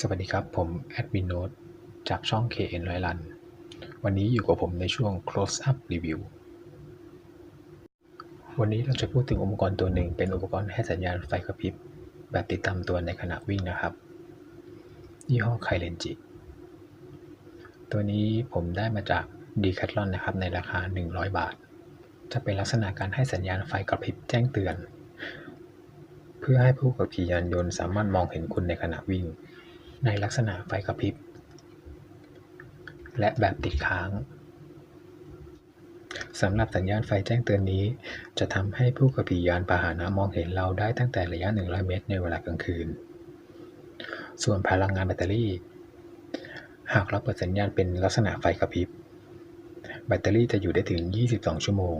สวัสดีครับผมแอดมินโน้ตจากช่อง KN ร้อยรันวันนี้อยู่กับผมในช่วง Close Up Review วันนี้เราจะพูดถึงอุปกรณ์ตัวหนึ่งเป็นอุปกรณ์ให้สัญญาณไฟกระพริบแบบติดตามตัวในขณะวิ่งนะครับยี่ห้อ Kailenji ตัวนี้ผมได้มาจาก Decathlon นะครับในราคา100 บาทจะเป็นลักษณะการให้สัญญาณไฟกระพริบแจ้งเตือนเพื่อให้ผู้ขับขี่ยานยนต์สามารถมองเห็นคุณในขณะวิ่งในลักษณะไฟกระพริบและแบบติดค้างสำหรับสัญญาณไฟแจ้งเตือนนี้จะทำให้ผู้ขับขี่ยานพาหนะมองเห็นเราได้ตั้งแต่ระยะ100 เมตรในเวลากลางคืนส่วนพลังงานแบตเตอรี่หากเราเปิดสัญญาณเป็นลักษณะไฟกระพริบแบตเตอรี่จะอยู่ได้ถึง22 ชั่วโมง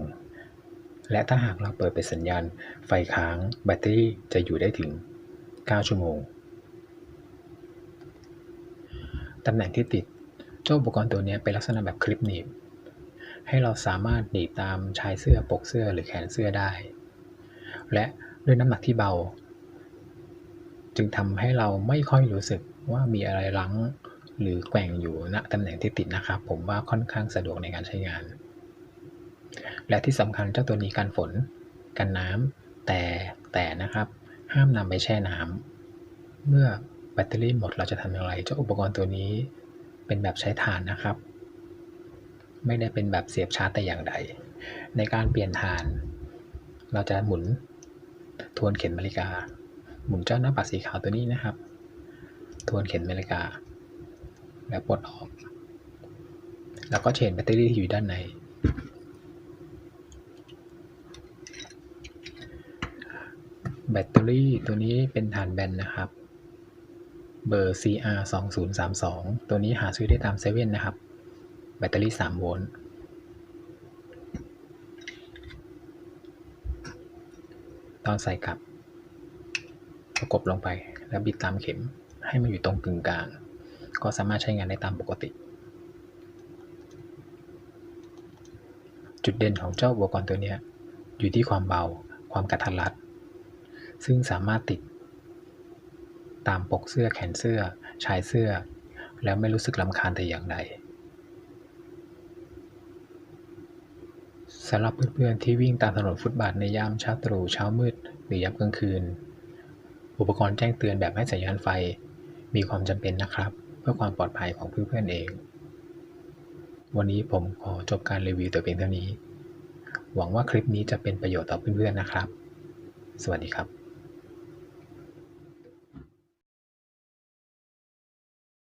และถ้าหากเราเปิดเป็นสัญญาณไฟค้างแบตเตอรี่จะอยู่ได้ถึง9 ชั่วโมงตำแหน่งที่ติดเจ้าอุปกรณ์ตัวนี้เป็นลักษณะแบบคลิปหนีบให้เราสามารถหนีบตามชายเสื้อปกเสื้อหรือแขนเสื้อได้และด้วยน้ำหนักที่เบาจึงทำให้เราไม่ค่อยรู้สึกว่ามีอะไรรั้งหรือแกว่งอยู่ณตำแหน่งที่ติดนะครับผมว่าค่อนข้างสะดวกในการใช้งานและที่สำคัญเจ้าตัวนี้กันฝนกันน้ำแต่นะครับห้ามนำไปแช่น้ำเมื่อแบตเตอรี่หมดเราจะทำอย่างไรเจ้าอุปกรณ์ตัวนี้เป็นแบบใช้ถ่านนะครับไม่ได้เป็นแบบเสียบชาร์จแต่อย่างใดในการเปลี่ยนถ่านเราจะหมุนทวนเข็มนาฬิกาหมุนเจ้าหน้าปัดสีขาวตัวนี้นะครับทวนเข็มนาฬิกาแล้วปลดออกแล้วก็เชนแบตเตอรี่ที่อยู่ด้านในแบตเตอรี่ตัวนี้เป็นถ่านแบนนะครับเบอร์ CR2032 ตัวนี้หาซื้อได้ตามเซเว่นนะครับแบตเตอรี่3 โวลต์ตอนใส่กลับประกบลงไปแล้วบิดตามเข็มให้มันอยู่ตรงกึ่งกลางก็สามารถใช้งานได้ตามปกติจุดเด่นของเจ้าอุปกรณ์ตัวนี้อยู่ที่ความเบาความกระทัดรัดซึ่งสามารถติดตามปกเสื้อแขนเสื้อชายเสื้อแล้วไม่รู้สึกรำคาญแต่อย่างใดสำหรับเพื่อนๆที่วิ่งตามถนนฟุตบาทในยามเช้าตรู่เช้ามืดหรือยามกลางคืนอุปกรณ์แจ้งเตือนแบบให้สัญญาณไฟมีความจำเป็นนะครับเพื่อความปลอดภัยของเพื่อนๆเองวันนี้ผมขอจบการรีวิวแต่เพียงเท่านี้หวังว่าคลิปนี้จะเป็นประโยชน์ต่อเพื่อนๆนะครับสวัสดีครับ